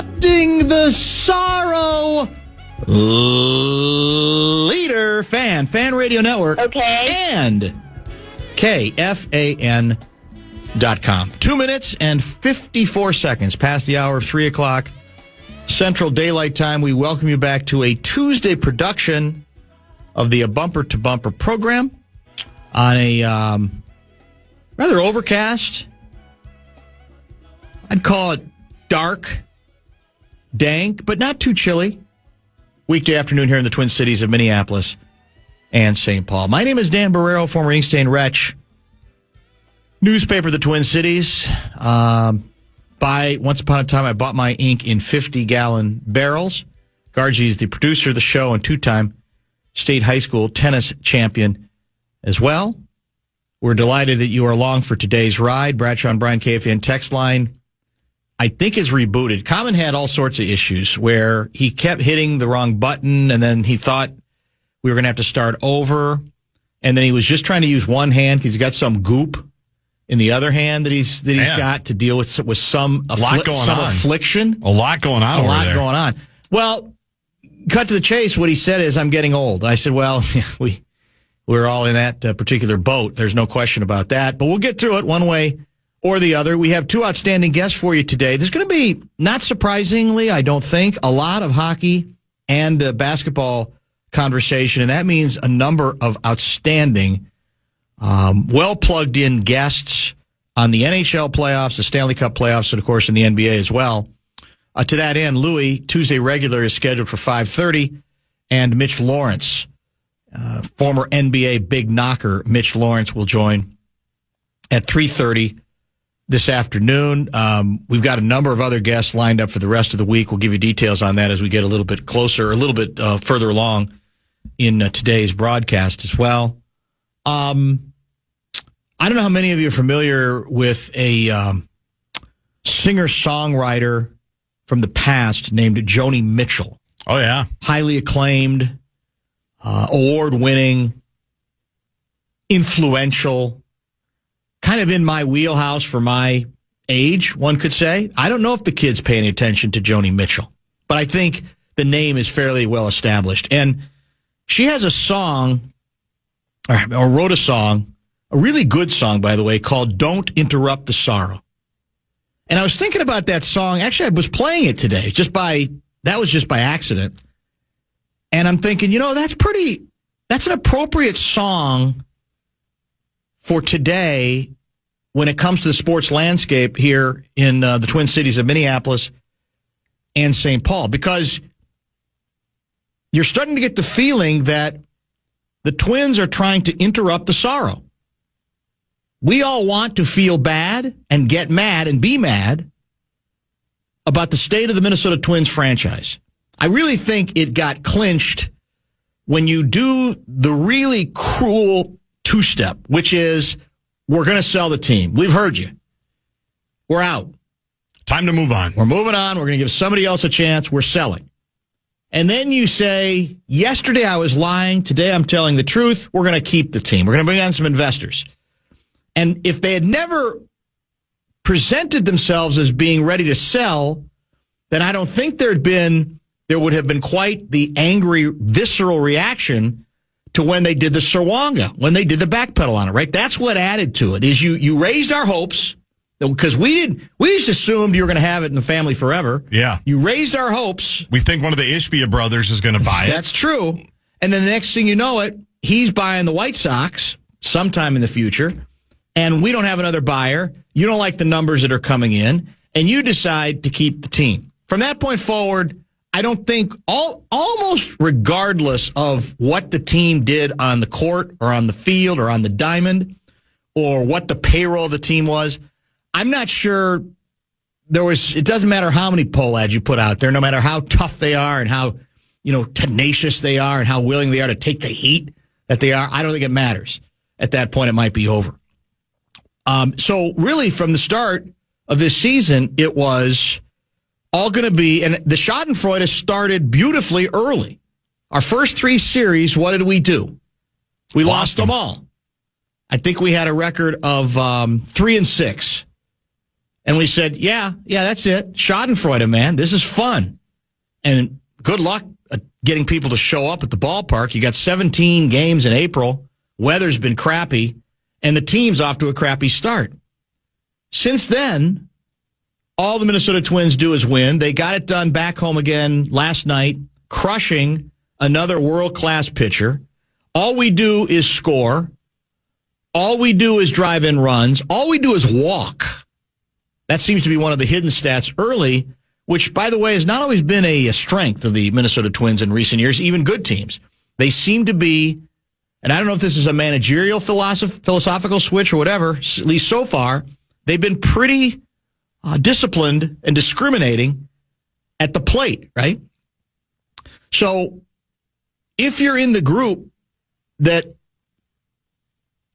interrupting the sorrow leader, Fan Radio Network. Okay. And KFAN.com. 2 minutes and 54 seconds past the hour of 3 o'clock Central Daylight Time. We welcome you back to a Tuesday production of the Bumper to Bumper program on a rather overcast, I'd call it dark, dank, but not too chilly weekday afternoon here in the Twin Cities of Minneapolis and St. Paul. My name is Dan Barreiro, former Inkstand Wretch, newspaper The Twin Cities. Once upon a time, I bought my ink in 50-gallon barrels. Gargi is the producer of the show and two-time state high school tennis champion as well. We're delighted that you are along for today's ride. Bradshaw and Brian KFAN text line, I think, is rebooted. Common had all sorts of issues where he kept hitting the wrong button, and then he thought we were going to have to start over, and then he was just trying to use one hand because he's got some goop in the other hand that he's got to deal with some affliction. A lot going on. A lot going on. Well, cut to the chase. What he said is, "I'm getting old." I said, "Well, we're all in that particular boat. There's no question about that. But we'll get through it one way or the other." We have two outstanding guests for you today. There's going to be, not surprisingly, I don't think, a lot of hockey and basketball conversation, and that means a number of outstanding, well plugged in guests on the NHL playoffs, the Stanley Cup playoffs, and of course in the NBA as well. To that end, Louis, Tuesday regular, is scheduled for 5:30, and Mitch Lawrence, former NBA big knocker Mitch Lawrence, will join at 3:30 this afternoon. We've got a number of other guests lined up for the rest of the week. We'll give you details on that as we get a little bit closer, a little bit further along in today's broadcast as well. I don't know how many of you are familiar with a singer-songwriter from the past named Joni Mitchell. Oh, yeah. Highly acclaimed, award-winning, influential, kind of in my wheelhouse for my age, one could say. I don't know if the kids pay any attention to Joni Mitchell, but I think the name is fairly well established. And she has a song, or wrote a song, a really good song, by the way, called "Don't Interrupt the Sorrow." And I was thinking about that song. Actually, I was playing it today, that was just by accident. And I'm thinking, that's an appropriate song for today when it comes to the sports landscape here in the Twin Cities of Minneapolis and St. Paul, because you're starting to get the feeling that the Twins are trying to interrupt the sorrow. We all want to feel bad and get mad and be mad about the state of the Minnesota Twins franchise. I really think it got clinched when you do the really cruel two-step, which is, we're going to sell the team. We've heard you. We're out. Time to move on. We're moving on. We're going to give somebody else a chance. We're selling. And then you say, yesterday I was lying. Today I'm telling the truth. We're going to keep the team. We're going to bring on some investors. And if they had never presented themselves as being ready to sell, then I don't think there would have been quite the angry, visceral reaction to when they did the Sirwanga, when they did the backpedal on it, right? That's what added to it, is you raised our hopes, because we just assumed you were going to have it in the family forever. Yeah. You raised our hopes. We think one of the Ishbia brothers is going to buy it. That's true. And then the next thing you know it, he's buying the White Sox sometime in the future, and we don't have another buyer. You don't like the numbers that are coming in, and you decide to keep the team. From that point forward, I don't think, almost regardless of what the team did on the court or on the field or on the diamond or what the payroll of the team was, I'm not sure it doesn't matter how many poll ads you put out there, no matter how tough they are and how, tenacious they are and how willing they are to take the heat that they are. I don't think it matters. At that point, it might be over. So really, from the start of this season, it was all going to be, and the Schadenfreude started beautifully early. Our first three series, what did we do? We lost them all. I think we had a record of 3-6 And we said, yeah, that's it. Schadenfreude, man. This is fun. And good luck getting people to show up at the ballpark. You got 17 games in April. Weather's been crappy. And the team's off to a crappy start. Since then, all the Minnesota Twins do is win. They got it done back home again last night, crushing another world-class pitcher. All we do is score. All we do is drive in runs. All we do is walk. That seems to be one of the hidden stats early, which, by the way, has not always been a strength of the Minnesota Twins in recent years, even good teams. They seem to be, and I don't know if this is a managerial philosophical switch or whatever, at least so far, they've been pretty disciplined and discriminating at the plate, right? So if you're in the group that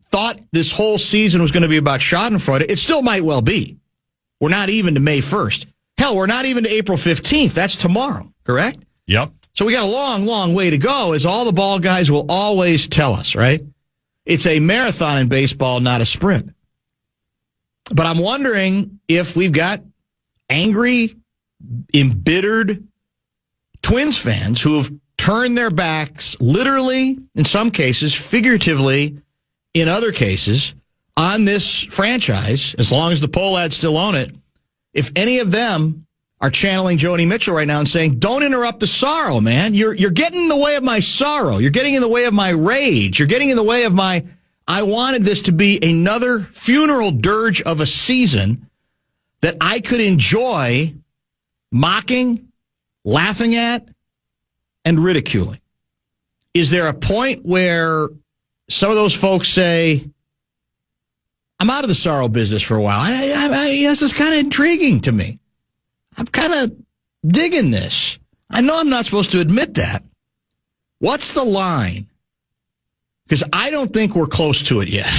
thought this whole season was going to be about Schadenfreude, it still might well be. We're not even to May 1st. Hell, we're not even to April 15th. That's tomorrow, correct? Yep. So we got a long, long way to go, as all the ball guys will always tell us, right? It's a marathon in baseball, not a sprint. But I'm wondering if we've got angry, embittered Twins fans who have turned their backs, literally, in some cases, figuratively, in other cases, on this franchise, as long as the Pohlads still own it. If any of them are channeling Joni Mitchell right now and saying, don't interrupt the sorrow, man. You're getting in the way of my sorrow. You're getting in the way of my rage. You're getting in the way of my... I wanted this to be another funeral dirge of a season that I could enjoy mocking, laughing at, and ridiculing. Is there a point where some of those folks say, I'm out of the sorrow business for a while. This is kind of intriguing to me. I'm kind of digging this. I know I'm not supposed to admit that. What's the line? Because I don't think we're close to it yet.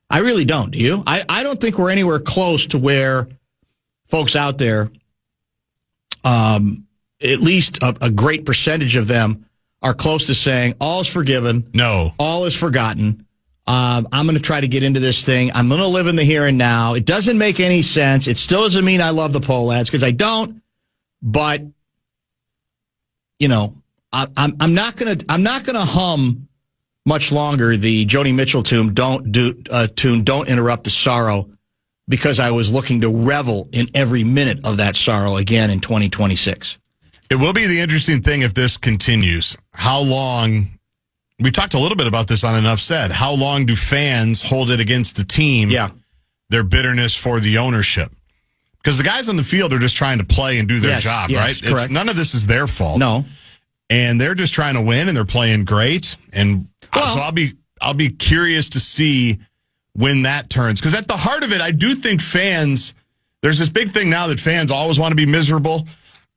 I really don't. Do you? I don't think we're anywhere close to where folks out there, at least a great percentage of them, are close to saying, all is forgiven. No. All is forgotten. I'm going to try to get into this thing. I'm going to live in the here and now. It doesn't make any sense. It still doesn't mean I love the Pohlads, because I don't. But, you know, I'm not going to hum much longer the Joni Mitchell tune, Don't Interrupt the Sorrow, because I was looking to revel in every minute of that sorrow again in 2026. It will be the interesting thing if this continues. How long, we talked a little bit about this on Enough Said, how long do fans hold it against the team, their bitterness for the ownership? Because the guys on the field are just trying to play and do their job, right? Correct. None of this is their fault. No. And they're just trying to win, and they're playing great. And so I'll be curious to see when that turns. Because at the heart of it, I do think fans, there's this big thing now that fans always want to be miserable,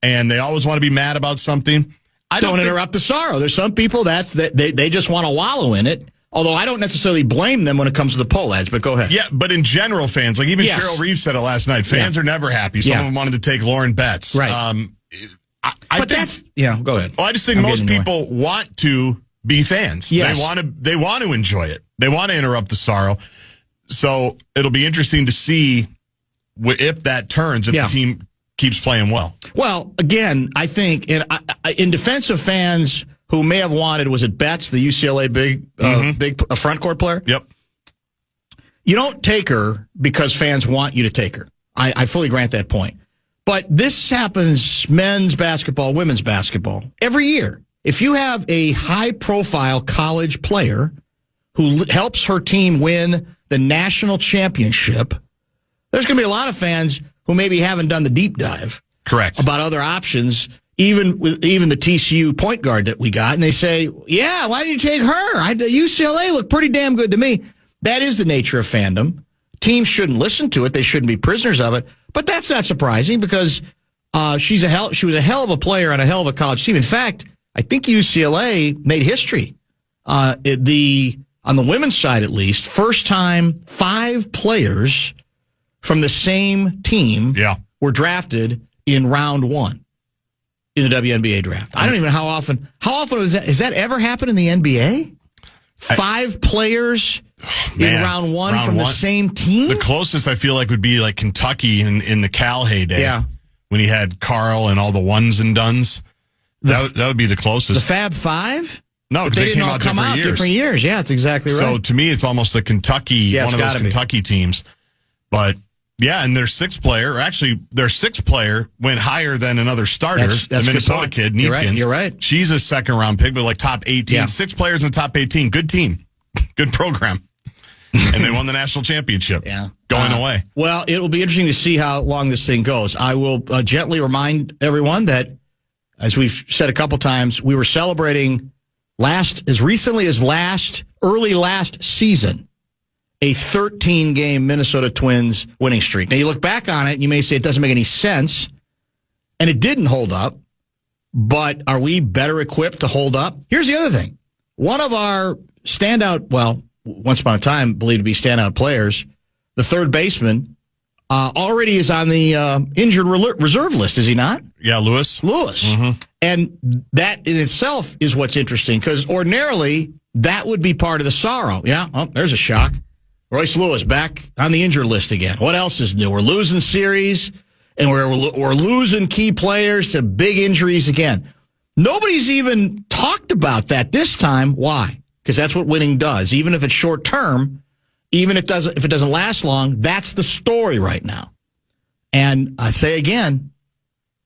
and they always want to be mad about something. Don't interrupt the sorrow. There's some people they just want to wallow in it. Although I don't necessarily blame them when it comes to the Pohlads, but go ahead. Yeah, but in general, fans, like even Cheryl Reeves said it last night, fans are never happy. Some of them wanted to take Lauren Betts. Right. Go ahead. Well, I just think most people want to be fans. Yes. They want to enjoy it. They want to interrupt the sorrow. So it'll be interesting to see if that turns, if the team keeps playing well. Well, again, I think in defense of fans who may have wanted, was it Betts, the UCLA big front court player? Yep. You don't take her because fans want you to take her. I fully grant that point. But this happens men's basketball, women's basketball, every year. If you have a high-profile college player who helps her team win the national championship, there's going to be a lot of fans who maybe haven't done the deep dive. Correct. About other options, even the TCU point guard that we got, and they say, yeah, why did you take her? The UCLA looked pretty damn good to me. That is the nature of fandom. Teams shouldn't listen to it. They shouldn't be prisoners of it. But that's not surprising because she was a hell of a player on a hell of a college team. In fact, I think UCLA made history on the women's side, at least. First time 5 players from the same team were drafted in round 1 in the WNBA draft. I don't even know how often was that. Has that ever happened in the NBA? 5 players in round one the same team? The closest I feel like would be like Kentucky in the Cal heyday. Yeah. When he had Carl and all the ones and dones. That would be the closest. The Fab Five? No, because they came out different years. Yeah, that's exactly right. So to me, it's almost the Kentucky, one of those Kentucky teams. But yeah, and their sixth player went higher than another starter, that's the Minnesota kid, Neepkins. You're right. She's a second round pick, but like top 18. Yeah. 6 players in the top 18. Good team. Good program. And they won the national championship. Yeah. Going away. Well, it will be interesting to see how long this thing goes. I will gently remind everyone that, as we've said a couple times, we were celebrating as recently as early last season, a 13-game Minnesota Twins winning streak. Now, you look back on it, and you may say it doesn't make any sense, and it didn't hold up, but are we better equipped to hold up? Here's the other thing. One of our once upon a time, believed to be standout players, the third baseman, already is on the injured reserve list, is he not? Yeah, Lewis. Mm-hmm. And that in itself is what's interesting, because ordinarily that would be part of the sorrow. Yeah, there's a shock. Royce Lewis back on the injured list again. What else is new? We're losing series, and we're losing key players to big injuries again. Nobody's even talked about that this time. Why? Because that's what winning does. Even if it's short term, even if it doesn't last long, that's the story right now. And I say again,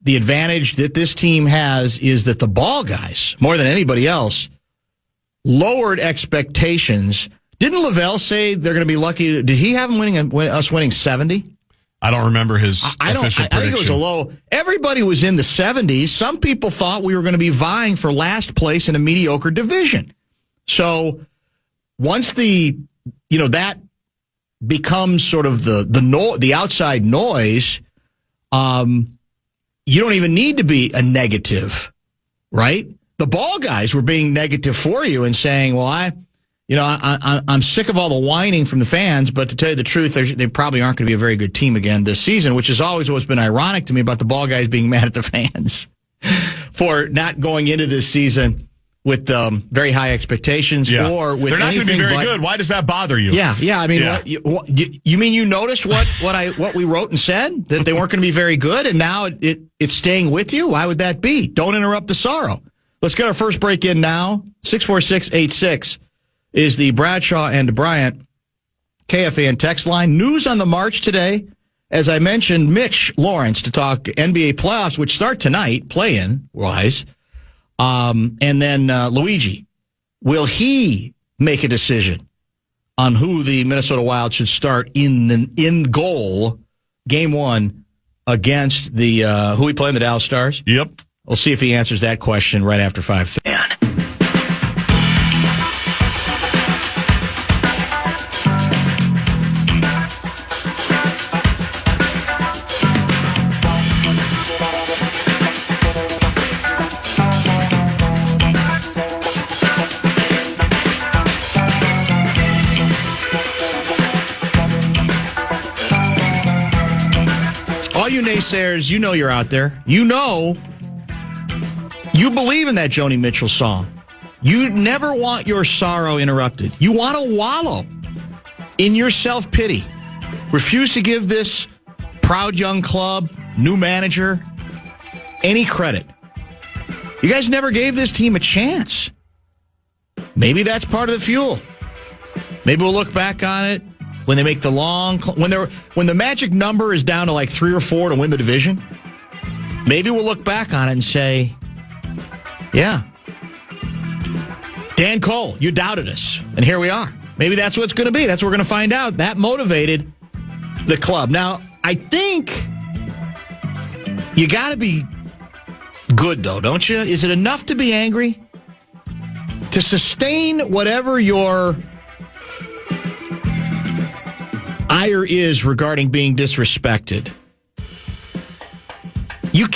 the advantage that this team has is that the ball guys, more than anybody else, lowered expectations. Didn't Lavelle say they're going to be lucky? Did he have them us winning 70? I don't remember his official prediction. I think it was a low. Everybody was in the 70s. Some people thought we were going to be vying for last place in a mediocre division. So once that becomes sort of the outside noise, you don't even need to be a negative, right? The ball guys were being negative for you and saying, well, I'm sick of all the whining from the fans, but to tell you the truth, they probably aren't going to be a very good team again this season, which is always what's been ironic to me about the ball guys being mad at the fans for not going into this season with very high expectations, or with they're not going to be very good. Why does that bother you? Yeah. I mean, you mean you noticed what we wrote and said, that they weren't going to be very good, and now it's staying with you? Why would that be? Don't interrupt the sorrow. Let's get our first break in now. 64686 is the Bradshaw and Bryant KFAN text line. News on the march today. As I mentioned, Mitch Lawrence to talk NBA playoffs, which start tonight, play-in wise. And then Luigi, will he make a decision on who the Minnesota Wild should start in goal game one against the who we play in the Dallas Stars? Yep. We'll see if he answers that question right after 5:30. Naysayers, you know you're out there. You know you believe in that Joni Mitchell song. You never want your sorrow interrupted. You want to wallow in your self-pity. Refuse to give this proud young club, new manager, any credit. You guys never gave this team a chance. Maybe that's part of the fuel. Maybe we'll look back on it when they make the when the magic number is down to like 3 or 4 to win the division. Maybe we'll look back on it and say, yeah, Dan Cole, you doubted us, and here we are. Maybe that's what it's going to be. That's what we're going to find out. That motivated the club. Now, I think you got to be good, though, don't you? Is it enough to be angry? To sustain whatever your ire is regarding being disrespected. You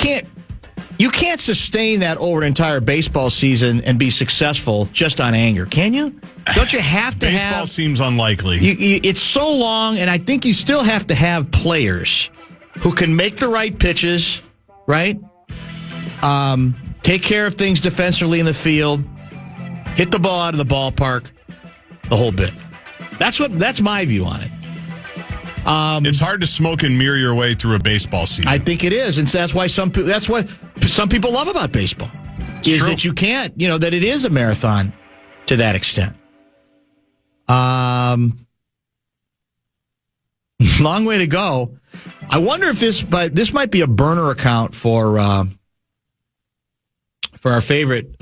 can't sustain that over an entire baseball season and be successful just on anger, can you? Don't you have to have... Baseball seems unlikely. It's so long, and I think you still have to have players who can make the right pitches, right? Take care of things defensively in the field, hit the ball out of the ballpark, the whole bit. That's my view on it. It's hard to smoke and mirror your way through a baseball season. I think it is, and that's what some people love about baseball. Is that you can't, that it is a marathon to that extent. Long way to go. I wonder if this might be a burner account for our favorite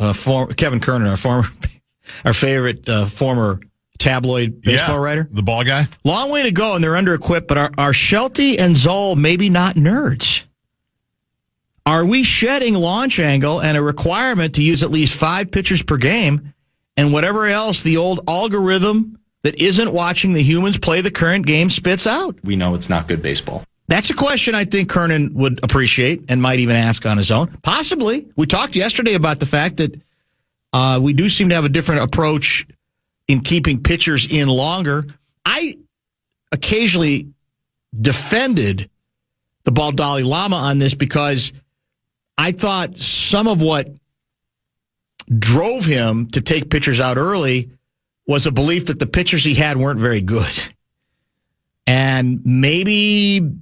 Kevin Kernan, our favorite former tabloid baseball writer, the ball guy. Long way to go, and they're under-equipped. But are Shelty and Zoll maybe not nerds? Are we shedding launch angle and a requirement to use at least 5 pitchers per game, and whatever else the old algorithm that isn't watching the humans play the current game spits out? We know it's not good baseball. That's a question I think Kernan would appreciate and might even ask on his own. Possibly. We talked yesterday about the fact that we do seem to have a different approach in keeping pitchers in longer. I occasionally defended the Ball Dalai Lama on this because I thought some of what drove him to take pitchers out early was a belief that the pitchers he had weren't very good. And maybe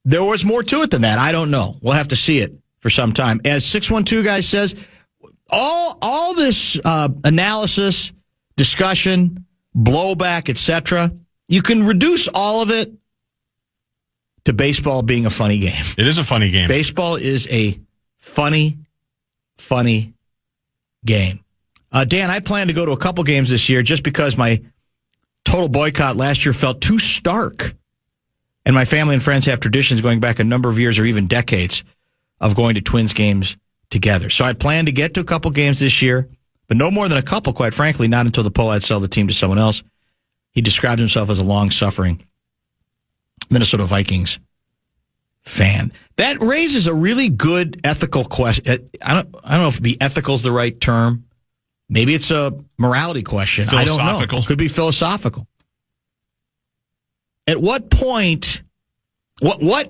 there was more to it than that. I don't know. We'll have to see it for some time. As 612 guy says, all this analysis, discussion, blowback, etc., you can reduce all of it to baseball being a funny game. It is a funny game. Baseball is a funny game. Dan, I plan to go to a couple games this year just because my total boycott last year felt too stark. And my family and friends have traditions going back a number of years or even decades of going to Twins games together. So I plan to get to a couple games this year, but no more than a couple, quite frankly, not until the Poads sell the team to someone else. He describes himself as a long-suffering Minnesota Vikings fan. That raises a really good ethical question. I don't know if the ethical is the right term. Maybe it's a morality question. I don't know. Could be philosophical. At what point, what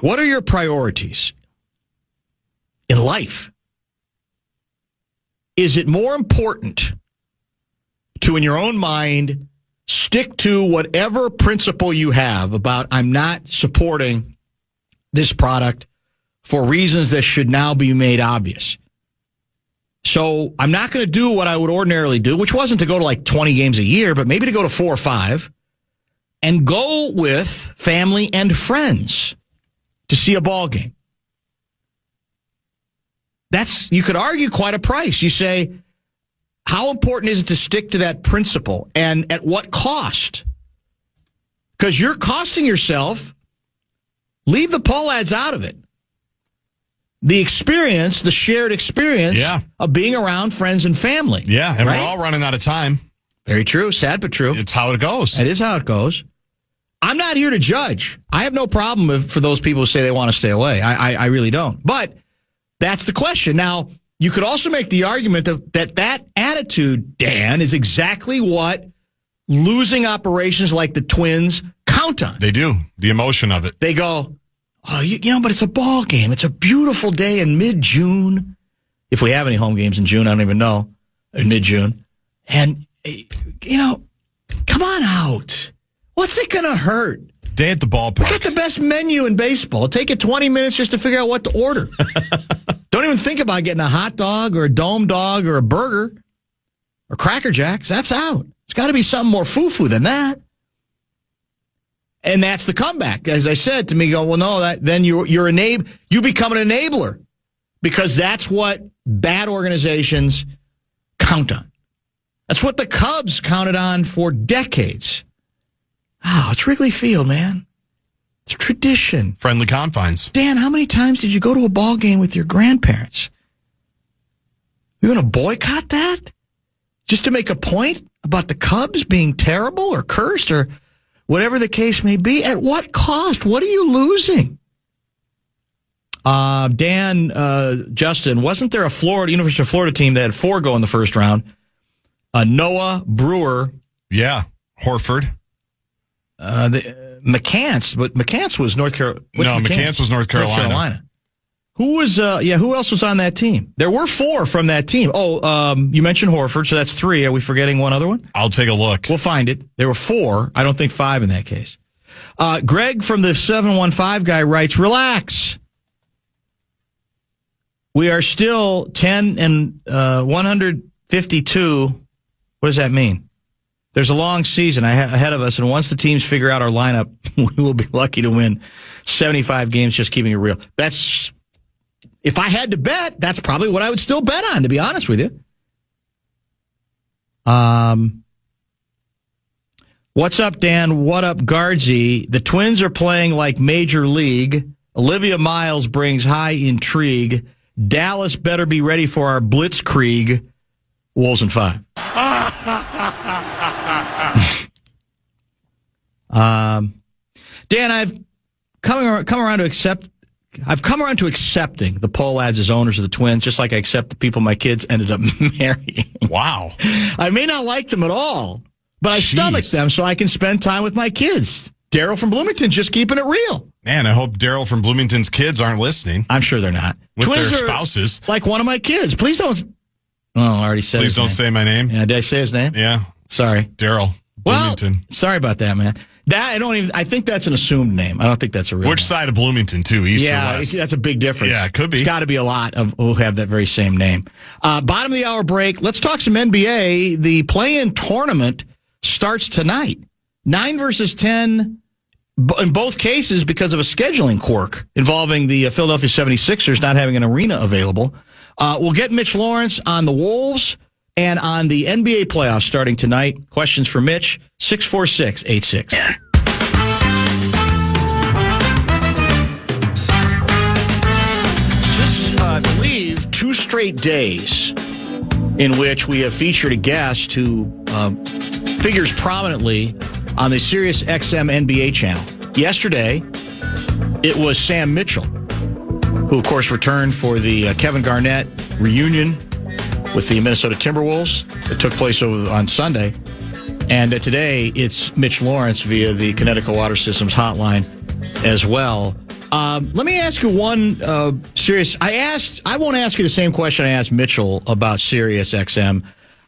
are your priorities in life? Is it more important to, in your own mind, stick to whatever principle you have about I'm not supporting this product for reasons that should now be made obvious? So I'm not going to do what I would ordinarily do, which wasn't to go to like 20 games a year, but maybe to go to 4 or 5 and go with family and friends to see a ball game. That's, you could argue, quite a price. You say, how important is it to stick to that principle, and at what cost? Because you're costing yourself. Leave the Poads out of it. The experience, the shared experience of being around friends and family. Yeah, and right? We're all running out of time. Very true. Sad but true. It's how it goes. It is how it goes. I'm not here to judge. I have no problem for those people who say they want to stay away. I really don't. But that's the question. Now, you could also make the argument that attitude, Dan, is exactly what losing operations like the Twins count on. They do. The emotion of it. They go, oh, but it's a ball game. It's a beautiful day in mid-June. If we have any home games in June, I don't even know. In mid-June. And, come on out. What's it going to hurt? Day at the ballpark. We got the best menu in baseball. It'll take you 20 minutes just to figure out what to order. Don't even think about getting a hot dog or a dome dog or a burger or Cracker Jacks. That's out. It's got to be something more foo-foo than that. And that's the comeback. As I said to me, then you become an enabler, because that's what bad organizations count on. That's what the Cubs counted on for decades. Oh, it's Wrigley Field, man. It's tradition. Friendly confines. Dan, how many times did you go to a ball game with your grandparents? You're going to boycott that? Just to make a point about the Cubs being terrible or cursed or whatever the case may be? At what cost? What are you losing? Dan, Justin, wasn't there a University of Florida team that had 4 go in the first round? Noah, Brewer. Yeah, Horford. McCants, but McCants was North Carolina. McCants was North Carolina. Who else was on that team? There were 4 from that team. You mentioned Horford, so that's 3. Are we forgetting one other one? I'll take a look. We'll find it. There were 4. I don't think 5 in that case. Greg from the 715 guy writes, relax. We are still 10 and 152. What does that mean? There's a long season ahead of us, and once the teams figure out our lineup, we will be lucky to win 75 games, just keeping it real. If I had to bet, that's probably what I would still bet on, to be honest with you. What's up, Dan? What up, Guardsy? The Twins are playing like Major League. Olivia Miles brings high intrigue. Dallas better be ready for our blitzkrieg. Wolves in 5. Dan, I've come around to accepting the Pohlads as owners of the Twins, just like I accept the people my kids ended up marrying. Wow. I may not like them at all, but I stomach them so I can spend time with my kids. Daryl from Bloomington's just keeping it real. Man, I hope Daryl from Bloomington's kids aren't listening. I'm sure they're not. With Twins their are spouses. like one of my kids. Please don't. Oh, I already said Please don't say my name. Yeah, did I say his name? Yeah. Sorry. Daryl Bloomington. Well, sorry about that, man. I think that's an assumed name. I don't think that's a real Which name. side of Bloomington, too? East or west? Yeah, that's a big difference. Yeah, it could be. It's got to be a lot of who have that very same name. Bottom of the hour break. Let's talk some NBA. The play-in tournament starts tonight. 9 versus 10 in both cases because of a scheduling quirk involving the Philadelphia 76ers not having an arena available. We'll get Mitch Lawrence on the Wolves and on the NBA playoffs starting tonight. Questions for Mitch, 646-86. Just, I believe, 2 straight days in which we have featured a guest who figures prominently on the Sirius XM NBA channel. Yesterday, it was Sam Mitchell, who, of course, returned for the Kevin Garnett reunion with the Minnesota Timberwolves that took place on Sunday. And today, it's Mitch Lawrence via the Connecticut Water Systems hotline as well. Let me ask you one serious. I won't ask you the same question I asked Mitchell about Sirius XM.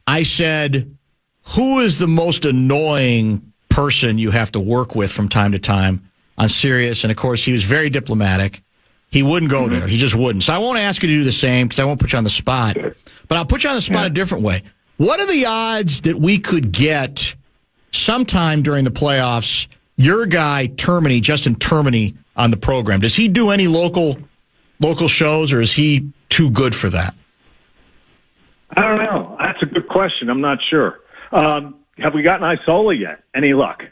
I said, who is the most annoying person you have to work with from time to time on Sirius? And, of course, he was very diplomatic. He wouldn't go there. He just wouldn't. So I won't ask you to do the same because I won't put you on the spot. But I'll put you on the spot a different way. What are the odds that we could get sometime during the playoffs your guy, Termini, Justin Termini, on the program? Does he do any local shows, or is he too good for that? I don't know. That's a good question. I'm not sure. Have we gotten Isola yet? Any luck?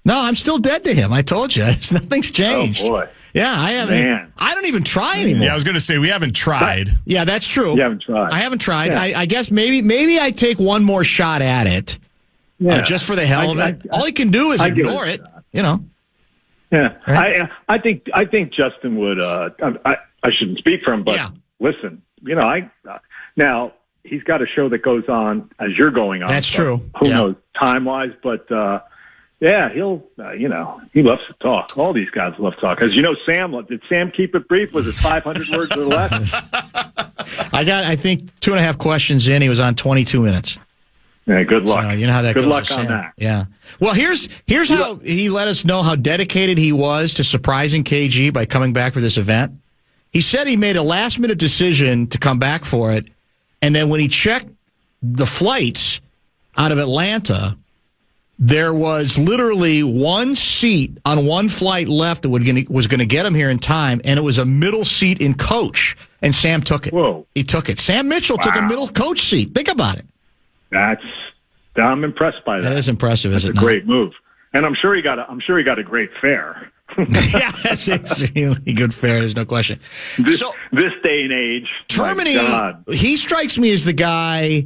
No, I'm still dead to him. I told you. Nothing's changed. Oh, boy. Yeah, I haven't. Man. I don't even try anymore. Yeah, I was going to say, we haven't tried. Yeah, that's true. You haven't tried. I haven't tried. Yeah. I guess maybe I take one more shot at it, just for the hell of it. All he can do is ignore it, you know. Yeah, right? I think Justin would. I shouldn't speak for him, but listen, you know, now he's got a show that goes on as you're going on. That's true. Who knows time wise, but he'll. He loves to talk. All these guys love to talk. As you know, did Sam keep it brief? Was it 500 words or less? I think 2.5 questions in. He was on 22 minutes. Yeah, good luck. So, you know how that goes. Good luck on that. Yeah. Well, here's how he let us know how dedicated he was to surprising KG by coming back for this event. He said he made a last-minute decision to come back for it, and then when he checked the flights out of Atlanta, there was literally one seat on one flight left that was going to get him here in time, and it was a middle seat in coach, and Sam took it. Whoa. He took it. Sam Mitchell took a middle coach seat. Think about it. I'm impressed by that. That is impressive, That's isn't it? It's a great move, and I'm sure he got a great fare. Yeah, that's extremely good fare. There's no question. This day and age, Termini, he strikes me as the guy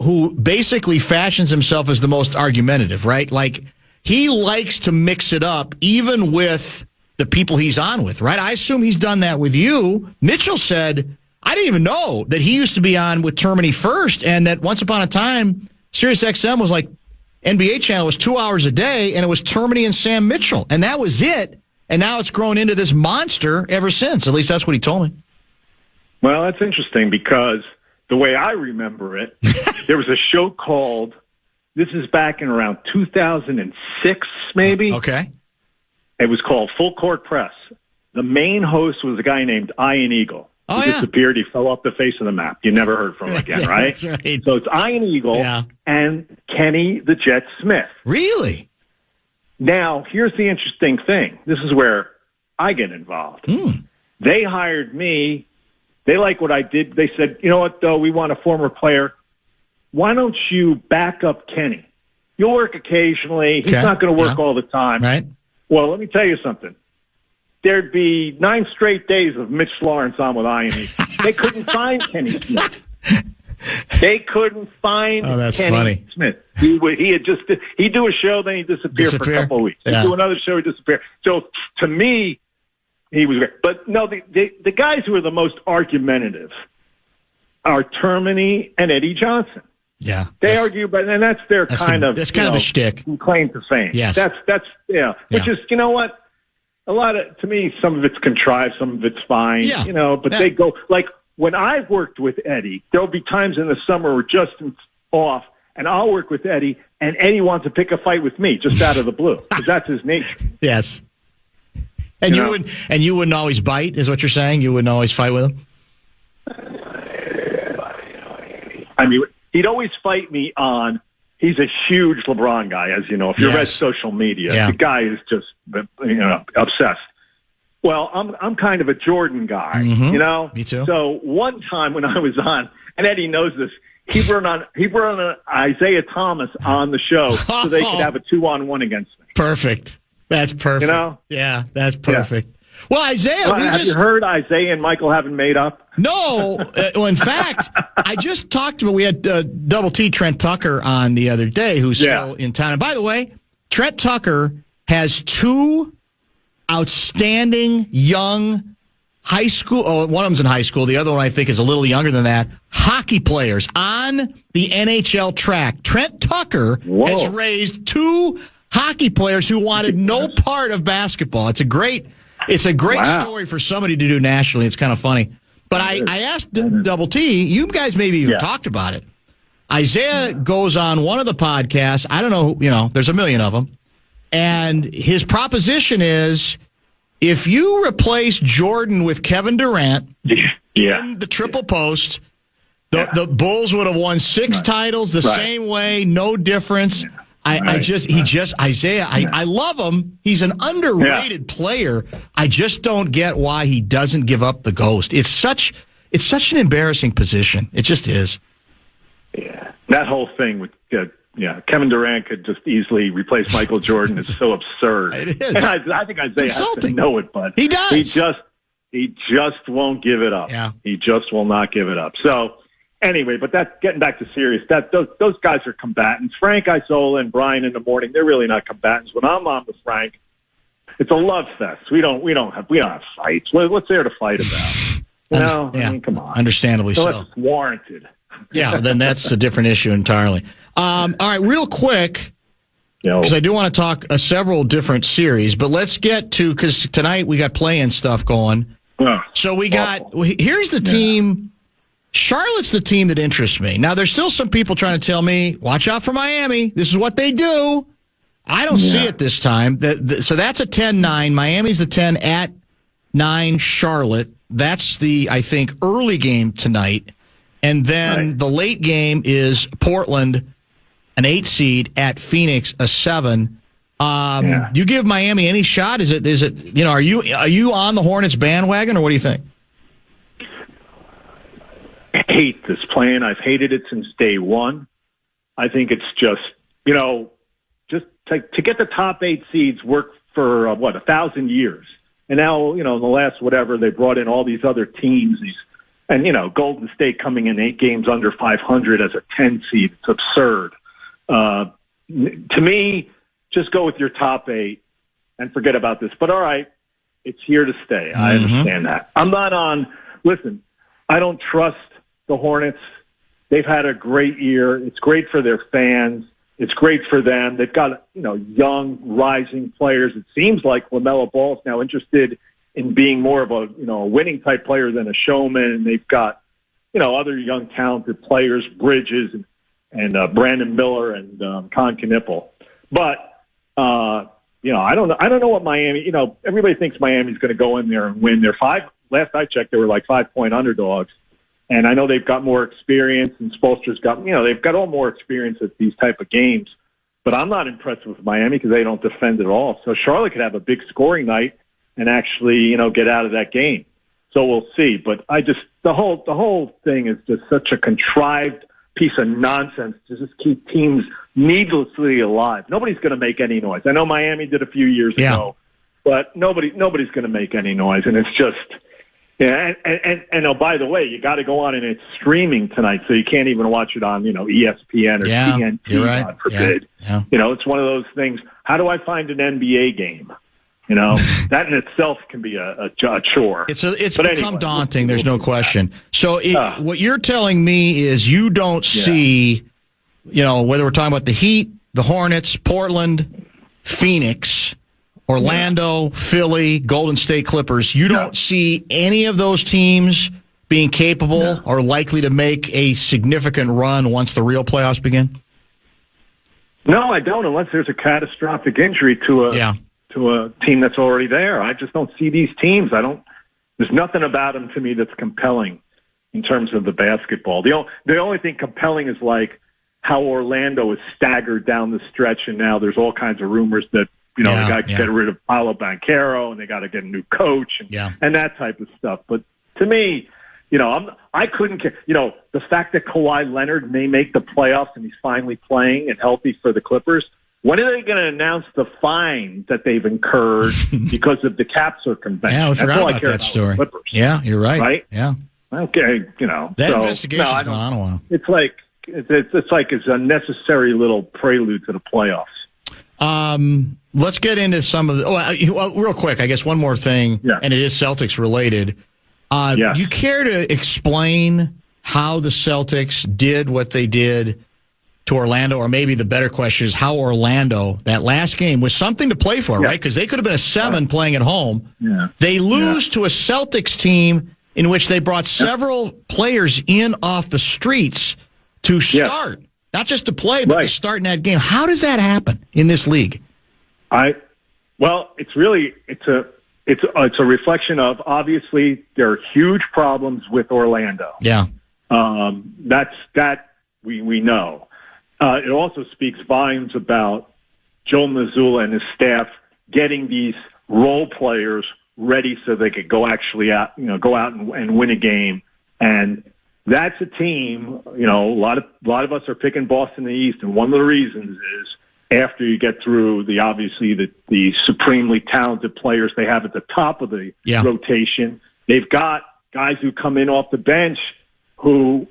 who basically fashions himself as the most argumentative, right? Like, he likes to mix it up, even with the people he's on with, right? I assume he's done that with you. Mitchell said, I didn't even know that he used to be on with Termini first, and that once upon a time, Sirius XM was like, NBA channel was 2 hours a day, and it was Termini and Sam Mitchell, and that was it. and now it's grown into this monster ever since. At least that's what he told me. Well, that's interesting because the way I remember it, there was a show called, this is back in around 2006, maybe. Okay. It was called Full Court Press. The main host was a guy named Ian Eagle. Oh, he yeah. disappeared. He fell off the face of the map. You never heard from him again, right? That's right. So it's Ian Eagle and Kenny the Jet Smith. Really? Now, here's the interesting thing. This is where I get involved. They hired me. They like what I did. They said, you know what, though? We want a former player. Why don't you back up Kenny? You'll work occasionally. He's not going to work all the time. Right. Well, let me tell you something. There'd be 9 straight days of Mitch Lawrence on with Ian. They couldn't find Kenny Smith. They couldn't find Kenny Smith. He'd do a show, then he'd disappear for a couple of weeks. He'd do another show, he'd disappear. So to me, he was great. But no, the guys who are the most argumentative are Termini and Eddie Johnson. Yeah. They argue, and that's their kind of the shtick. Claim to fame. Yes. That's which is, you know what? A lot of, to me, some of it's contrived, some of it's fine, but they go, like, when I've worked with Eddie, there'll be times in the summer where Justin's off, and I'll work with Eddie, and Eddie wants to pick a fight with me just out of the blue, because that's his nature. Yes. And you wouldn't always bite, is what you're saying? You wouldn't always fight with him? I mean, he'd always fight me on, he's a huge LeBron guy, as you know. If you read social media, the guy is just, obsessed. Well, I'm kind of a Jordan guy, Me too. So one time when I was on, and Eddie knows this, he brought on Isaiah Thomas on the show so they could have a 2-on-1 against me. Perfect. That's perfect. Yeah, that's perfect. Yeah. Well, Isaiah, have you heard Isaiah and Michael haven't made up? No. Well, in fact, I just talked to, we had Double T Trent Tucker on the other day, who's still in town. And by the way, Trent Tucker has 2 outstanding young high school. Oh, one of them's in high school. The other one, I think, is a little younger than that. Hockey players on the NHL track. Trent Tucker has raised 2 hockey players who wanted no part of basketball. It's a great story for somebody to do nationally. It's kind of funny. But I asked Double T, you guys maybe even talked about it. Isaiah goes on one of the podcasts. I don't know, there's a million of them. And his proposition is, if you replace Jordan with Kevin Durant in the triple post, the Bulls would have won 6 titles the same way, no difference. Isaiah, I love him. He's an underrated player. I just don't get why he doesn't give up the ghost. It's such an embarrassing position. It just is. Yeah. That whole thing with, Kevin Durant could just easily replace Michael Jordan. It's so absurd. It is. And I think Isaiah has to know it, but he does. He just won't give it up. Yeah. He just will not give it up. So, anyway, but that's getting back to serious. Those guys are combatants. Frank Isola and Brian in the morning, they're really not combatants. When I'm on with Frank, it's a love fest. We don't have fights. What's there to fight about? I mean, come on. Understandably so. It's warranted. Yeah, then that's a different issue entirely. All right, real quick, because I do want to talk several different series, but let's get to, because tonight we got play-in stuff going. So we got, here's the team. Charlotte's the team that interests me. Now, there's still some people trying to tell me, watch out for Miami. This is what they do. I don't see it this time. So that's a 10-9. Miami's the 10 at 9 Charlotte. That's the, I think, early game tonight. And then the late game is Portland, an 8 seed, at Phoenix, a 7. Do you give Miami any shot? Is it are you on the Hornets bandwagon, or what do you think? I hate this plan. I've hated it since day one. I think it's just, just to get the top 8 seeds work for 1,000 years. And now, in the last whatever, they brought in all these other teams, and Golden State coming in 8 games under 500 as a 10 seed. It's absurd. To me, just go with your top 8 and forget about this. But all right, it's here to stay. I understand that. I'm not on. Listen, I don't trust the Hornets. They've had a great year. It's great for their fans. It's great for them. They've got, young, rising players. It seems like LaMelo Ball is now interested in being more of a winning type player than a showman. And they've got, other young, talented players, Bridges and Brandon Miller and Con Knipple. But, I don't know what Miami, everybody thinks Miami's going to go in there and win. Last I checked, they were like 5-point underdogs. And I know they've got more experience, and Spoelstra's got, they've got all more experience at these type of games. But I'm not impressed with Miami because they don't defend at all. So Charlotte could have a big scoring night and actually, get out of that game. So we'll see. But the whole thing is just such a contrived piece of nonsense to just keep teams needlessly alive. Nobody's going to make any noise. I know Miami did a few years ago, but nobody's going to make any noise. And it's just. Yeah, and oh, by the way, you got to go on and it's streaming tonight, so you can't even watch it on, ESPN or TNT, right. God forbid. Yeah. It's one of those things. How do I find an NBA game? That in itself can be a chore. It's become daunting. There's no question. So what you're telling me is you don't see, whether we're talking about the Heat, the Hornets, Portland, Phoenix, Orlando, Philly, Golden State Clippers, you don't see any of those teams being capable or likely to make a significant run once the real playoffs begin? No, I don't, unless there's a catastrophic injury to a team that's already there. I just don't see these teams. There's nothing about them to me that's compelling in terms of the basketball. The only thing compelling is like how Orlando is staggered down the stretch, and now there's all kinds of rumors that they got to get rid of Paolo Banchero, and they got to get a new coach, and that type of stuff. But to me, I couldn't care. The fact that Kawhi Leonard may make the playoffs and he's finally playing and healthy for the Clippers. When are they going to announce the fine that they've incurred because of the cap circumvention? Yeah, I forgot about that story. Yeah, you're right. Right? Yeah. Okay, that investigation's gone on a while. It's like it's a necessary little prelude to the playoffs. Let's get into some of the. Real quick, I guess one more thing, and it is Celtics related. Do you care to explain how the Celtics did what they did to Orlando, or maybe the better question is how Orlando, that last game, was something to play for, right? Because they could have been a 7 playing at home. Yeah. They lose to a Celtics team in which they brought several players in off the streets to start. Not just to play, but to start in that game. How does that happen in this league? It's really it's a reflection of, obviously there are huge problems with Orlando. Yeah, that we know. It also speaks volumes about Joe Mazzulla and his staff getting these role players ready so they could go out and win a game. And that's a team, a lot of us are picking Boston in the East, and one of the reasons is after you get through the supremely talented players they have at the top of the rotation, they've got guys who come in off the bench who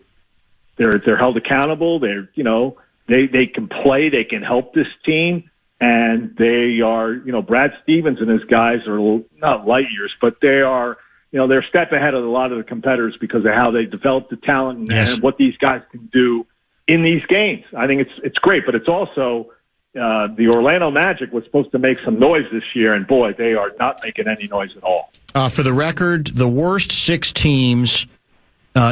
they're held accountable. They can play, they can help this team, and they are, Brad Stevens and his guys are not light years, but they are. They're a step ahead of a lot of the competitors because of how they develop the talent and what these guys can do in these games. I think it's great, but it's also the Orlando Magic was supposed to make some noise this year, and boy, they are not making any noise at all. For the record, the worst 6 teams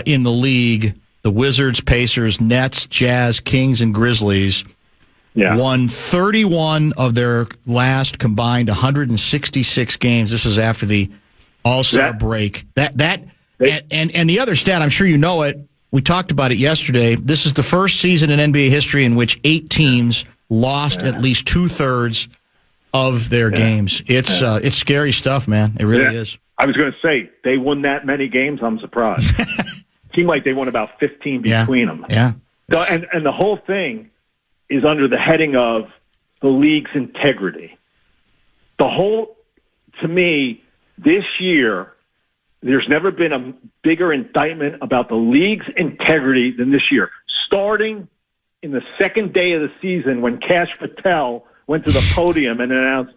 in the league, the Wizards, Pacers, Nets, Jazz, Kings, and Grizzlies, won 31 of their last combined 166 games. This is after the All-Star break. And the other stat, I'm sure you know it, we talked about it yesterday. This is the first season in NBA history in which 8 teams lost at least 2/3 of their games. It's scary stuff, man. It really is. I was going to say, they won that many games. I'm surprised. Seemed like they won about 15 between them. Yeah. So, and the whole thing is under the heading of the league's integrity. To me, this year, there's never been a bigger indictment about the league's integrity than this year. Starting in the second day of the season when Kash Patel went to the podium and announced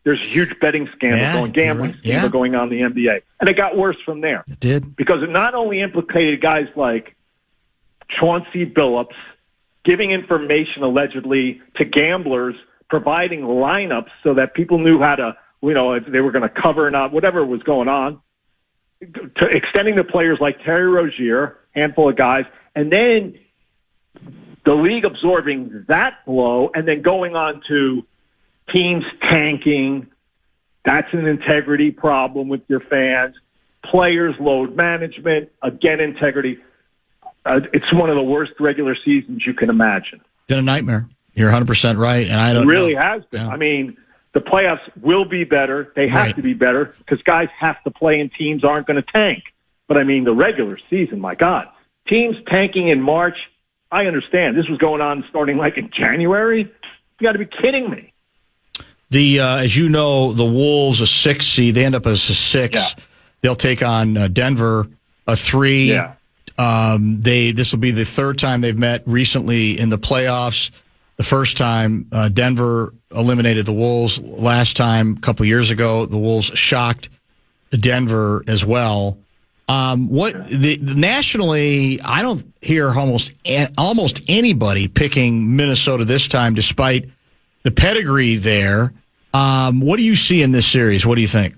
there's a huge betting scandal gambling scandal going on in the NBA. And it got worse from there. It did. Because it not only implicated guys like Chauncey Billups giving information allegedly to gamblers, providing lineups so that people knew how to, if they were going to cover or not, whatever was going on, to extending to players like Terry Rozier, handful of guys, and then the league absorbing that blow and then going on to teams tanking. That's an integrity problem with your fans. Players, load management, again, integrity. It's one of the worst regular seasons you can imagine. Been a nightmare. You're 100% right, and I don't know. It really has been. Yeah. I mean, the playoffs will be better. They have to be better because guys have to play and teams aren't going to tank. But, I mean, the regular season, my God. Teams tanking in March, I understand. This was going on starting like in January. You got to be kidding me. As you know, the Wolves, a 6 seed, they end up as a 6. Yeah. They'll take on Denver, a 3. Yeah. This will be the third time they've met recently in the playoffs. The first time Denver eliminated the Wolves. Last time, a couple years ago, the Wolves shocked Denver as well. Nationally, I don't hear almost anybody picking Minnesota this time, despite the pedigree there. What do you see in this series? What do you think?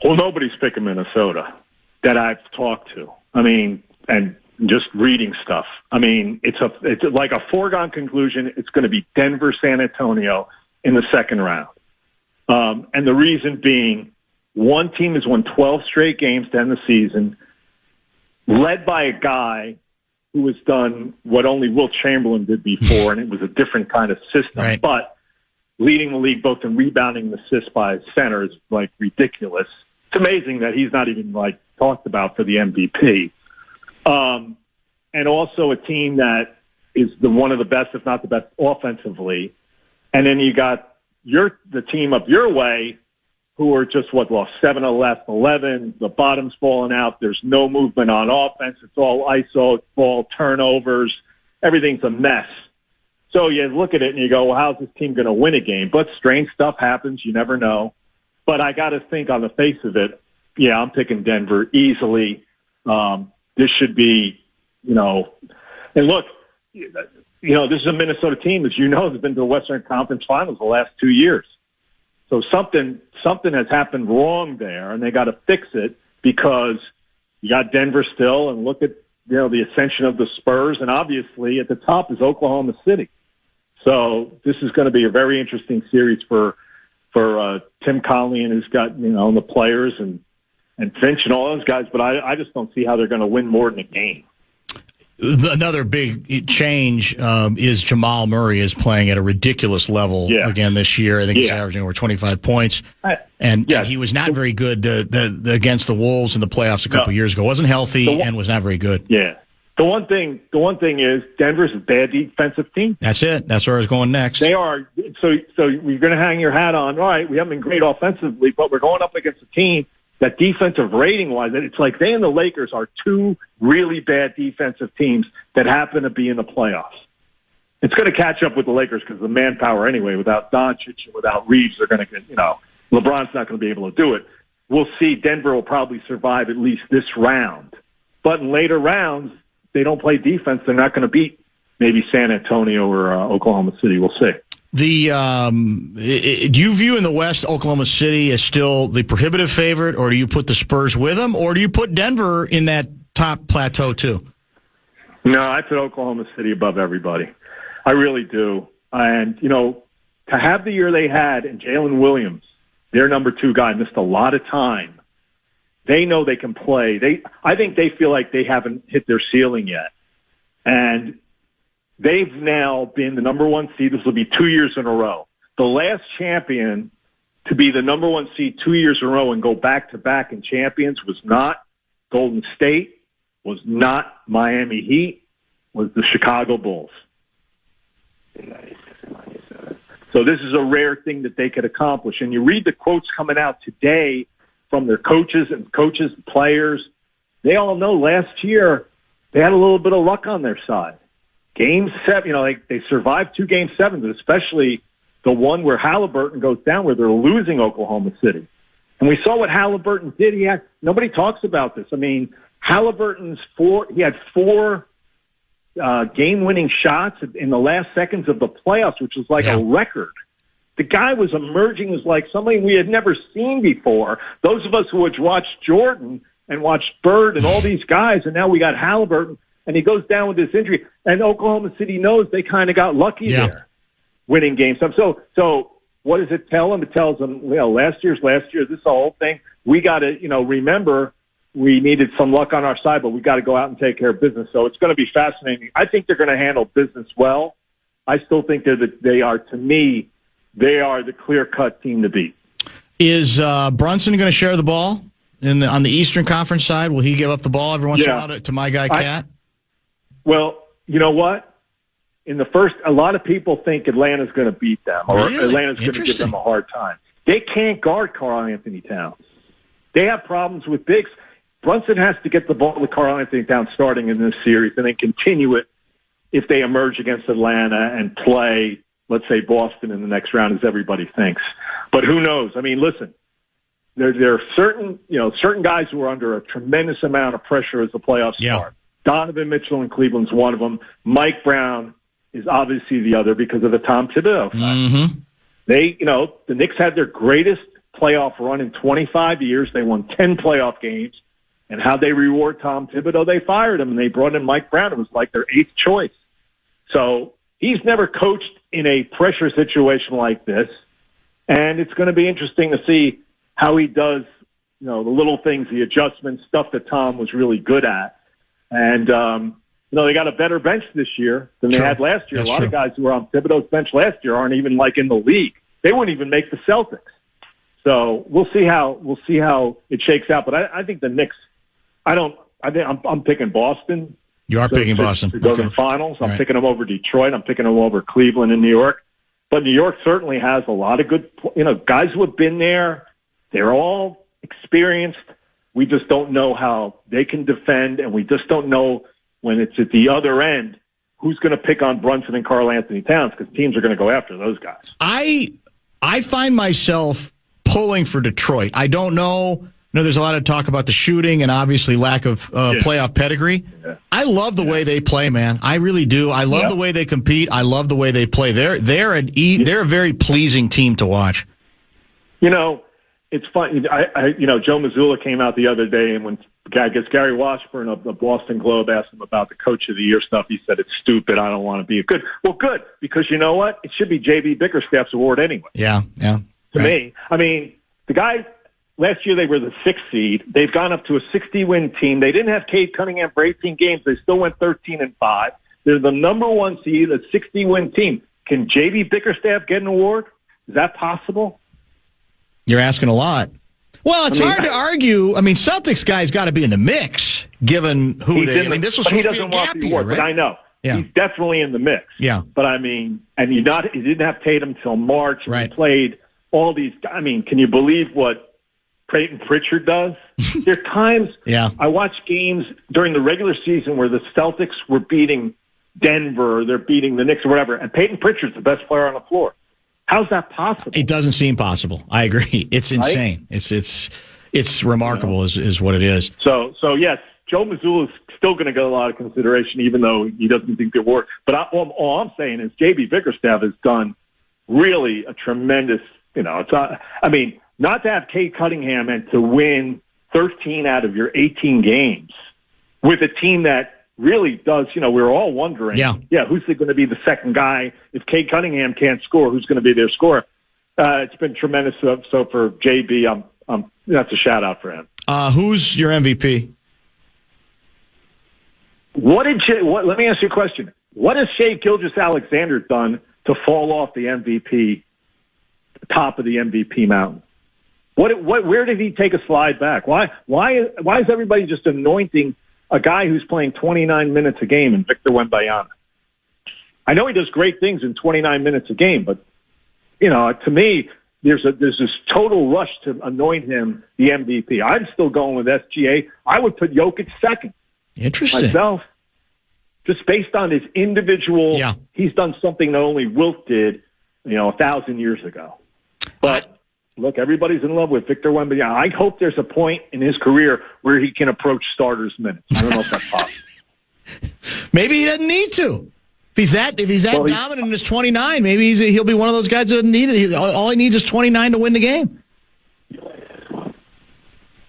Well, nobody's picking Minnesota that I've talked to. I mean, and just reading stuff. I mean, it's like a foregone conclusion. It's going to be Denver, San Antonio in the second round. And the reason being, one team has won 12 straight games to end the season, led by a guy who has done what only Wilt Chamberlain did before, and it was a different kind of system. Right. But leading the league both in rebounding and assists by center is like ridiculous. It's amazing that he's not even like talked about for the MVP. And also a team that is one of the best, if not the best, offensively. And then you got the team up your way, who are just lost 7 of the last 11. The bottom's falling out. There's no movement on offense. It's all ISO, it's all turnovers. Everything's a mess. So you look at it and you go, well, how's this team going to win a game? But strange stuff happens. You never know. But I got to think on the face of it, yeah, I'm picking Denver easily. This should be, and look, this is a Minnesota team, as you know, has been to the Western Conference Finals the last 2 years. So something has happened wrong there, and they got to fix it because you got Denver still, and look at the ascension of the Spurs, and obviously at the top is Oklahoma City. So this is going to be a very interesting series for Tim Connelly and who's got the players and Finch and all those guys, but I just don't see how they're going to win more than a game. Another big change is Jamal Murray is playing at a ridiculous level again this year. I think he's averaging over 25 points. And he was not very good against the Wolves in the playoffs a couple years ago. Wasn't healthy and was not very good. Yeah. The one thing is Denver's a bad defensive team. That's it. That's where I was going next. They are. So you're going to hang your hat on, all right, we haven't been great offensively, but we're going up against a team that defensive rating-wise, it's like they and the Lakers are two really bad defensive teams that happen to be in the playoffs. It's going to catch up with the Lakers because of the manpower anyway. Without Doncic and without Reeves, they're going to get, LeBron's not going to be able to do it. We'll see. Denver will probably survive at least this round. But in later rounds, they don't play defense. They're not going to beat maybe San Antonio or Oklahoma City. We'll see. Do you view in the West Oklahoma City as still the prohibitive favorite, or do you put the Spurs with them, or do you put Denver in that top plateau too? No, I put Oklahoma City above everybody. I really do. And, to have the year they had and Jalen Williams, their number 2 guy, missed a lot of time. They know they can play. I think they feel like they haven't hit their ceiling yet. And they've now been the number 1 seed. This will be 2 years in a row. The last champion to be the number 1 seed 2 years in a row and go back-to-back in champions was not Golden State, was not Miami Heat, was the Chicago Bulls. So this is a rare thing that they could accomplish. And you read the quotes coming out today from their coaches and players. They all know last year they had a little bit of luck on their side. Game 7, they survived 2 Game 7s, especially the one where Halliburton goes down, where they're losing Oklahoma City. And we saw what Halliburton did. Nobody talks about this. I mean, Halliburton's he had 4 game-winning shots in the last seconds of the playoffs, which was like a record. The guy was emerging as like something we had never seen before. Those of us who had watched Jordan and watched Bird and all these guys, and now we got Halliburton, and he goes down with this injury. And Oklahoma City knows they kind of got lucky there, winning games. So what does it tell them? It tells them, last year, this is the whole thing. We got to, remember we needed some luck on our side, but we got to go out and take care of business. So it's going to be fascinating. I think they're going to handle business well. I still think they are the clear-cut team to beat. Is Brunson going to share the ball on the Eastern Conference side? Will he give up the ball every once in a while to my guy, Cat? Well, you know what? In the first, a lot of people think Atlanta's going to beat them, or Atlanta's going to give them a hard time. They can't guard Karl Anthony Towns. They have problems with bigs. Brunson has to get the ball to Karl Anthony Towns starting in this series and then continue it if they emerge against Atlanta and play, let's say, Boston in the next round, as everybody thinks. But who knows? I mean, listen, there are certain guys who are under a tremendous amount of pressure as the playoffs start. Donovan Mitchell in Cleveland's one of them. Mike Brown is obviously the other because of the Tom Thibodeau effect. Mm-hmm. The Knicks had their greatest playoff run in 25 years. They won 10 playoff games. And how'd they reward Tom Thibodeau? They fired him, and they brought in Mike Brown. It was like their 8th choice. So he's never coached in a pressure situation like this. And it's going to be interesting to see how he does, the little things, the adjustments, stuff that Tom was really good at. And, they got a better bench this year than they had last year. A lot of guys who were on Thibodeau's bench last year aren't even in the league. They wouldn't even make the Celtics. So we'll see how it shakes out. But I think the Knicks, I'm picking Boston. You are picking Boston. To go to the finals. I'm picking them over Detroit. I'm picking them over Cleveland and New York. But New York certainly has a lot of good, guys who have been there. They're all experienced. We just don't know how they can defend, and we just don't know when it's at the other end who's going to pick on Brunson and Karl Anthony Towns, because teams are going to go after those guys. I find myself pulling for Detroit. I don't know. There's a lot of talk about the shooting and obviously lack of playoff pedigree. Yeah. I love the way they play, man. I really do. I love the way they compete. I love the way they play. They're a very pleasing team to watch. It's fun. Joe Mazzulla came out the other day, and when Gary Washburn of the Boston Globe asked him about the Coach of the Year stuff, he said, "It's stupid. I don't want to be good." Well, good, because you know what? It should be J.B. Bickerstaff's award anyway. Yeah. To me, I mean, the guy. Last year they were the 6th seed. They've gone up to a 60-win team. They didn't have Cade Cunningham for 18 games. They still went 13-5. They're the number 1 seed, a 60-win team. Can J.B. Bickerstaff get an award? Is that possible? You're asking a lot. Well, it's hard to argue. I mean, Celtics guy's got to be in the mix, given who they. This was supposed to be a gap year, right? But I know he's definitely in the mix. Yeah, but I mean, and he didn't have Tatum till March. And he played all these. I mean, can you believe what Peyton Pritchard does? There are times I watch games during the regular season where the Celtics were beating Denver, they're beating the Knicks or whatever, and Peyton Pritchard's the best player on the floor. How's that possible? It doesn't seem possible. I agree. It's insane. Right? It's remarkable is what it is. So yes, Joe Mazzulla is still going to get a lot of consideration, even though he doesn't think it worked. But all I'm saying is J.B. Bickerstaff has done really a tremendous, not to have Cade Cunningham and to win 13 out of your 18 games with a team that really does, we're all wondering, who's going to be the second guy? If Cade Cunningham can't score, who's going to be their scorer? It's been tremendous. So for JB, that's a shout out for him. Who's your MVP? Let me ask you a question. What has Shai Gilgeous-Alexander done to fall off the MVP, top of the MVP mountain? Where did he take a slide back? Why is everybody just anointing a guy who's playing 29 minutes a game in Victor Wembanyama? I know he does great things in 29 minutes a game, but to me, there's this total rush to anoint him the MVP. I'm still going with SGA. I would put Jokic second. Interesting. Myself, just based on his individual, he's done something that only Wilt did, 1,000 years ago. But look, everybody's in love with Victor Wembanyama. I hope there's a point in his career where he can approach starters' minutes. I don't know if that's possible. Maybe he doesn't need to. If he's that dominant in his 29, maybe he'll be one of those guys that doesn't need it. All he needs is 29 to win the game.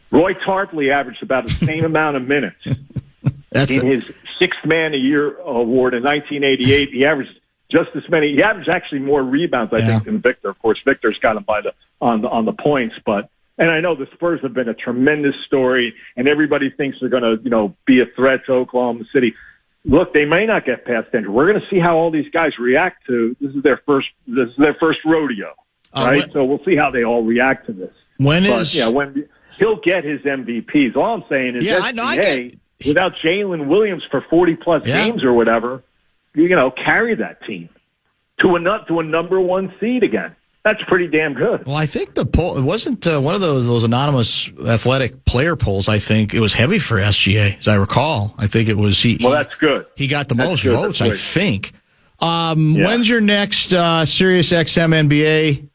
Roy Tarpley averaged about the same amount of minutes. In his Sixth Man of the Year award in 1988, he averaged just as many. He averaged actually more rebounds, I think, than Victor. Of course, Victor's got him on the points, and I know the Spurs have been a tremendous story, and everybody thinks they're going to, be a threat to Oklahoma City. Look, they may not get past Denver. We're going to see how all these guys react to this. Is their first rodeo, right? So we'll see how they all react to this. When he'll get his MVPs. All I'm saying is, without Jalen Williams for 40+ games or whatever, carry that team to a number one seed again. That's pretty damn good. Well, I think the poll, it wasn't one of those anonymous athletic player polls. I think it was heavy for SGA, as I recall. I think it was Well, that's good. He got the most votes, I think. When's your next Sirius XM NBA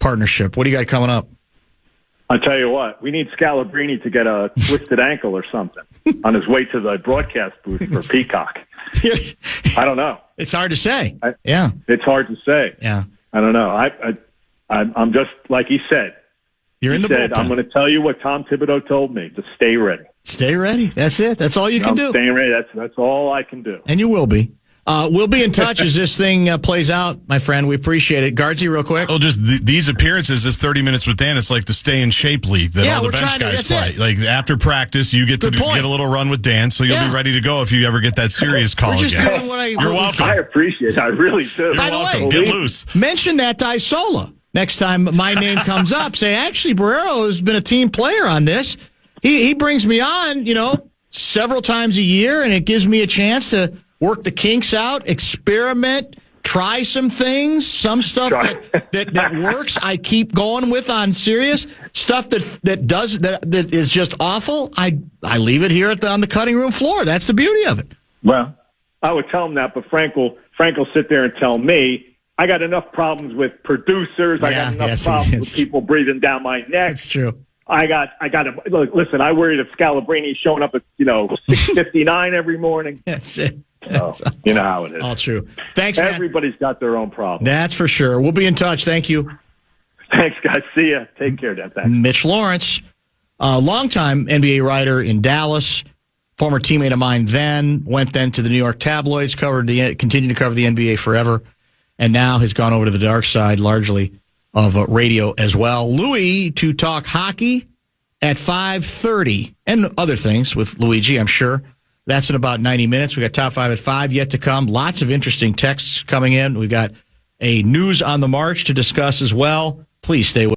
partnership? What do you got coming up? I'll tell you what, we need Scalabrini to get a twisted ankle or something on his way to the broadcast booth for Peacock. I don't know. It's hard to say. It's hard to say. Yeah. I don't know. I'm just like he said. You're in the bullpen. I'm going to tell you what Tom Thibodeau told me, to stay ready. Stay ready. That's it. That's all you can do. Staying ready. That's all I can do. And you will be. We'll be in touch as this thing plays out, my friend. We appreciate it. Guardsy, real quick. Well, just these appearances, this 30 Minutes with Dan, it's like the stay in shape league that all the bench guys play. Like after practice, you get to get a little run with Dan, so you'll be ready to go if you ever get that serious call again. You're welcome. I appreciate it. I really do. By the way, get loose. Mention that to Isola. Next time my name comes up, say, actually, Barreiro has been a team player on this. He brings me on, several times a year, and it gives me a chance to work the kinks out, experiment, try some things, some stuff that works. I keep going with on Sirius. Stuff that is just awful. I leave it here on the cutting room floor. That's the beauty of it. Well, I would tell him that, but Frank will sit there and tell me I got enough problems with producers. I got enough problems with people breathing down my neck. That's true. I got to look. Listen, I worried if Scalabrini's showing up at 6:59 every morning. That's it. So, you know how it is. All true. Thanks, man. Everybody's got their own problems. That's for sure. We'll be in touch. Thank you. Thanks, guys. See ya. Take care, Dan. Thanks. Mitch Lawrence, a longtime NBA writer in Dallas, former teammate of mine then, went then to the New York tabloids, continued to cover the NBA forever, and now has gone over to the dark side largely of radio as well. Louis to talk hockey at 5:30 and other things with Luigi, I'm sure. That's in about 90 minutes. We got Top 5 at 5 yet to come. Lots of interesting texts coming in. We got a news on the march to discuss as well. Please stay with